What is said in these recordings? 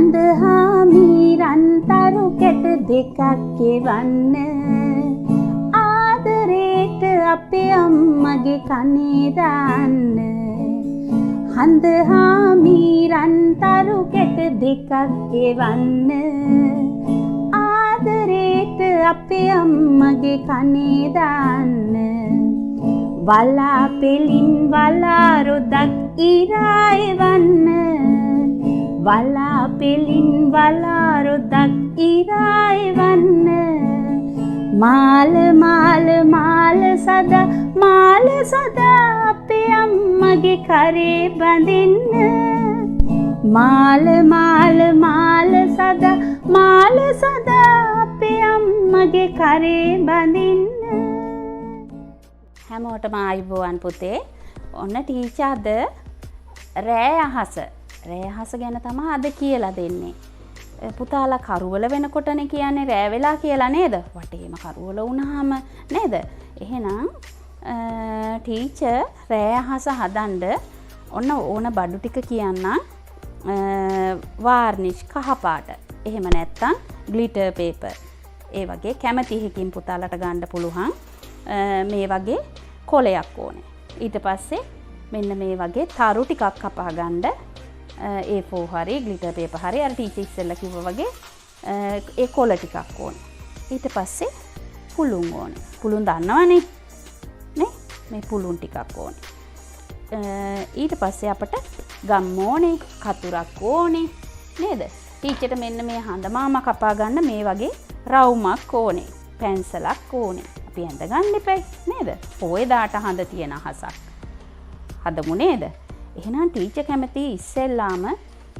හඳහා මීරන්තරු කෙට දෙකක් එවන්න ආදරේට අපේ අම්මගේ කනේ දාන්න හඳහා මීරන්තරු කෙට දෙකක් එවන්න ආදරේට අපේ අම්මගේ කනේ දාන්න වලාපෙලින් වලාරොදක් ඉරා එවන්න වලාපෙලින් වලාරොදක් ඉරා එවන්න මාල මාල මාල සදා අපේ අම්මගේ කරේ බඳින්න මාල මාල මාල සදා අපේ අම්මගේ කරේ බඳින්න. හැමෝටම ආයුබෝවන් පුතේ. ඔන්න ටීචර් අද රෑ අහස ගැන තමයි අද කියලා දෙන්නේ. පුතාලා කරුවල වෙනකොටනේ කියන්නේ රෑ වෙලා කියලා නේද? වටේම කරුවල වුණාම නේද? එහෙනම් ටීචර් රෑ අහස හදන්න ඕන බඩු ටික කියන්නම්. වාර්නිෂ් කහපාට. එහෙම නැත්තම් ග්ලිටර් පේපර්. ඒ වගේ කැමති එකකින් පුතාලට ගන්න පුළුවන්. මේ වගේ කොලයක් ඕනේ. ඊට පස්සේ මෙන්න මේ වගේ තරු ටිකක් කපා ගන්න. A4 හරි ග්ලිටර් පේපර් හරි අර ටීචර් ඉස්සෙල්ලා කිව්වා වගේ ඒ කොල ටිකක් ඕනේ. ඊට පස්සේ පුළුන් ඕනේ. පුළුන් දන්නවනේ නේ? මේ පුළුන් ටිකක් ඕනේ. ඊට පස්සේ අපට ගම් ඕනේ, කතුරක් ඕනේ නේද? ටීචර්ට මෙන්න මේ හඳමාම කපා ගන්න මේ වගේ රවුමක් ඕනේ. පැන්සලක් ඕනේ. අපි ඇඳ ගන්න එපයි නේද? පොයේ දාට හඳ තියෙන අහසක්. හදමු නේද? එහෙනම් ටීචර් කැමති ඉස්සෙල්ලාම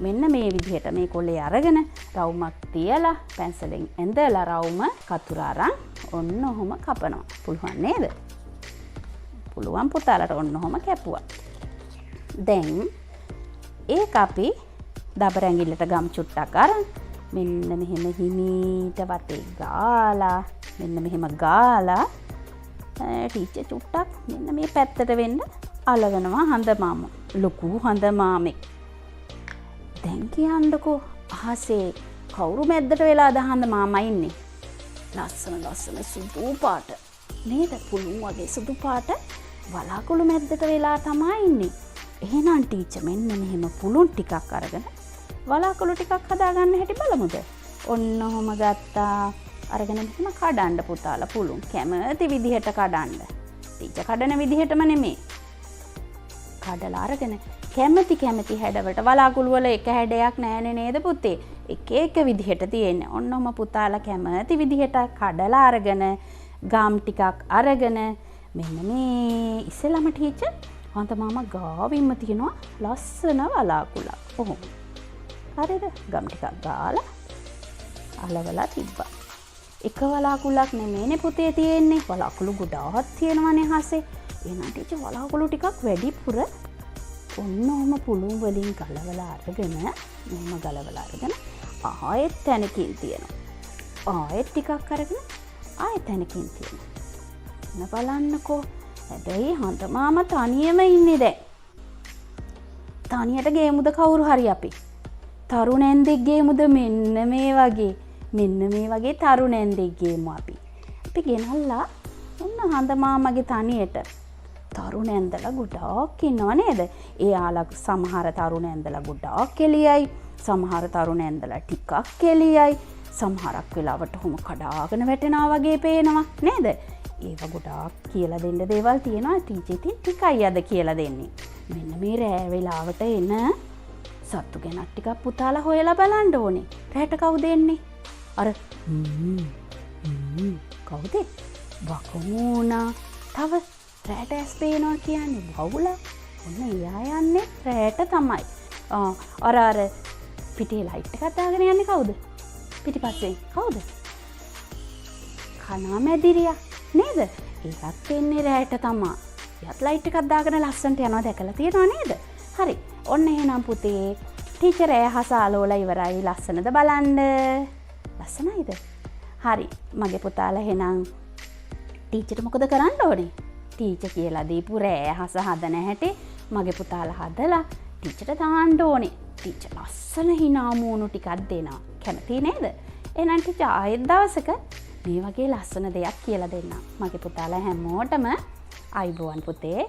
මෙන්න මේ විදිහට මේ කොලේ අරගෙන රවුමක් තියලා පැන්සලෙන් ඇඳලා රවුම කතුර අරන් ඔන්න ඔහොම කපනවා. පුළුවන් නේද? පුළුවන් පුතාලට ඔන්න ඔහොම කැපුවා. දැන් ඒක අපි දබර ඇඟිල්ලට ගම් චුට්ටක් අරන් මෙන්න මෙහෙම හිමීට වටේ ගාලා මෙන්න මෙහෙම ගාලා ටීචර් චුට්ටක් මෙන්න මේ පැත්තට වෙන්න අලවනවා හඳමාම. ලොකු හඳමාමෙක්. දැන් කියන්නකෝ අහසේ කවුරු මැද්දට වෙලාද හඳමාමා ඉන්නේ? ලස්සන සුදු පාට නේද? පුළුන් වගේ සුදු පාට වලාකුළු මැද්දට වෙලා තමයි ඉන්නේ. එහෙනම් ටීචර් මෙන්න මෙහෙම පුළුන් ටිකක් අරගෙන වලාකුළු ටිකක් හදාගන්න හැටි බලමුද? ඔන්න ඔහොම ගත්තා. අරගෙන මෙහෙම කඩන්න පුතාලා පුළුන්. කැමති විදිහට කඩන්න. ටීචර් කඩන විදිහටම නෙමෙයි. කඩලා අරගෙන කැමති හැඩවලට වලාකුළු වල එක හැඩයක් නෑනේ නේද පුතේ? එක විදිහට තියෙන්නේ. ඔන්නම පුතාලා කැමති විදිහට කඩලා අරගෙන ගම් ටිකක් අරගෙන මෙන්න මේ ඉස්සෙල්ලාම ටීචර් හඳමාම ගාවින්ම තියනවා ලස්සන වලාකුළක්. ඔහොම. හරිද? ගම් ටිකක් ගාලා අලවලා තිබ්බා. එක වලාකුළක් නෙමෙයිනේ පුතේ තියෙන්නේ. වලාකුළු ගොඩාක් තියෙනවානේ හසේ. එහෙනම් ටීචර් වලාකුළු ටිකක් වැඩිපුර ඔන්න ඔහම පුළුන් වලින් ගලවලා අරගෙන ආයෙත් තැනකින් තියෙනවා. ආයෙත් ටිකක් අරගෙන ආයෙත් තැනකින් තියෙනවා. එන්න බලන්නකෝ. හැබැයි හඳමාම තනියම ඉන්නේ දැන්. තනියට ගේමුද කවුරු හරි අපි? තරුණැන්දෙක් ගේමුද මෙන්න මේ වගේ. මෙන්න මේ වගේ තරුණැන්දෙක් ගේමු අපි. අපි ගෙනල්ලා ඔන්න හඳමාමගේ තනියට තරුණැන්දලා ගොඩාක් ඉන්නව නේද? එයාලා සමහර තරුණැන්දලා ගොඩාක් කෙලියයි, සමහර තරුණැන්දලා ටිකක් කෙලියයි, සමහරක් වෙලාවට කොහොම කඩාගෙන වැටෙනවා වගේ පේනවා නේද? ඒවා ගොඩාක් කියලා දෙන්න දේවල් තියෙනවා. ටීචර් ඉතින් ටිකයි අද කියලා දෙන්නේ. මෙන්න මේ රෑ වෙලාවට එන සත්තු ගැනත් ටිකක් පුතාලා හොයලා බලන්න ඕනේ. රැට කවුද එන්නේ? අර කවුද? වකුණා. තව රැට ඇස් පේනවා කියන්නේ බවුලා. ඔන්න එයා යන්නේ රැට තමයි. අර පිටේ ලයිට් එකක් දාගෙන යන්නේ කවුද? පිටිපස්සේ කවුද? කනා මැදිරියා නේද? ඒකත් එන්නේ රැට තමයි. එයාත් ලයිට් එකක් දාගෙන ලස්සනට යනවා දැකලා තියෙනවා නේද? හරි. ඔන්න එහෙනම් පුතේ ටීචර් ඇහස අලෝලා ඉවරයි. ලස්සනද බලන්න? ලස්සනයිද? හරි. මගේ පුතාලා එහෙනම් ටීචර්ට මොකද කරන්න ඕනේ? ටීචර් කියලා දීපු රෑ අහස හදන හැටි මගේ පුතාලා හදලා ටීචර්ට දාන්න ඕනේ. ටීචර් ලස්සන හිනාමූණු ටිකක් දෙනවා. කැමති නේද? එහෙනම් ටීචර් ආයෙත් දවසක මේ වගේ ලස්සන දෙයක් කියලා දෙන්නම්. මගේ පුතාලා හැමෝටම අයුබෝවන් පුතේ.